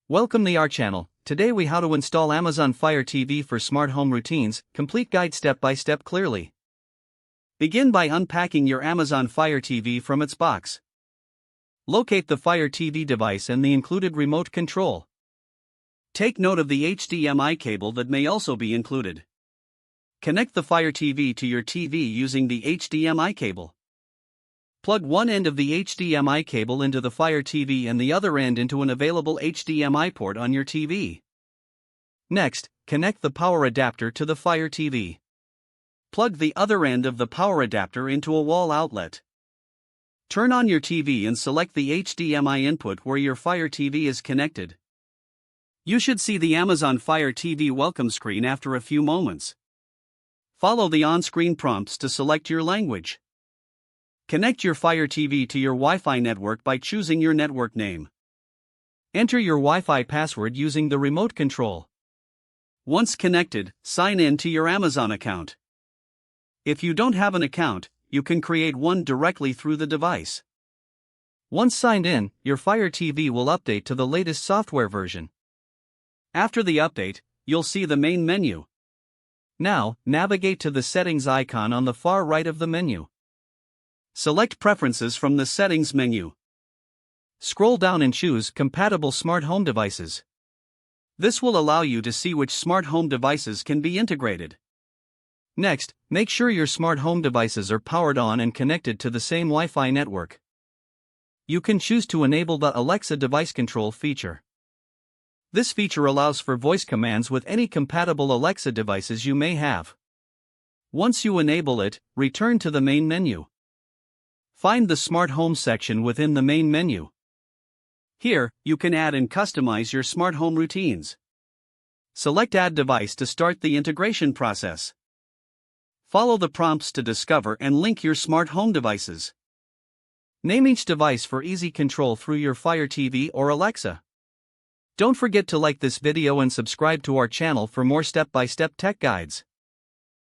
Welcome to our channel. Today we how to install Amazon Fire TV for smart home routines, complete guide step by step clearly. Begin by unpacking your Amazon Fire TV from its box. Locate the Fire TV device and the included remote control. Take note of the HDMI cable that may also be included. Connect the Fire TV to your TV using the HDMI cable. Plug one end of the HDMI cable into the Fire TV and the other end into an available HDMI port on your TV. Next, connect the power adapter to the Fire TV. Plug the other end of the power adapter into a wall outlet. Turn on your TV and select the HDMI input where your Fire TV is connected. You should see the Amazon Fire TV welcome screen after a few moments. Follow the on-screen prompts to select your language. Connect your Fire TV to your Wi-Fi network by choosing your network name. Enter your Wi-Fi password using the remote control. Once connected, sign in to your Amazon account. If you don't have an account, you can create one directly through the device. Once signed in, your Fire TV will update to the latest software version. After the update, you'll see the main menu. Now, navigate to the settings icon on the far right of the menu. Select Preferences from the Settings menu. Scroll down and choose Compatible Smart Home Devices. This will allow you to see which smart home devices can be integrated. Next, make sure your smart home devices are powered on and connected to the same Wi-Fi network. You can choose to enable the Alexa device control feature. This feature allows for voice commands with any compatible Alexa devices you may have. Once you enable it, return to the main menu. Find the Smart Home section within the main menu. Here, you can add and customize your smart home routines. Select Add Device to start the integration process. Follow the prompts to discover and link your smart home devices. Name each device for easy control through your Fire TV or Alexa. Don't forget to like this video and subscribe to our channel for more step-by-step tech guides.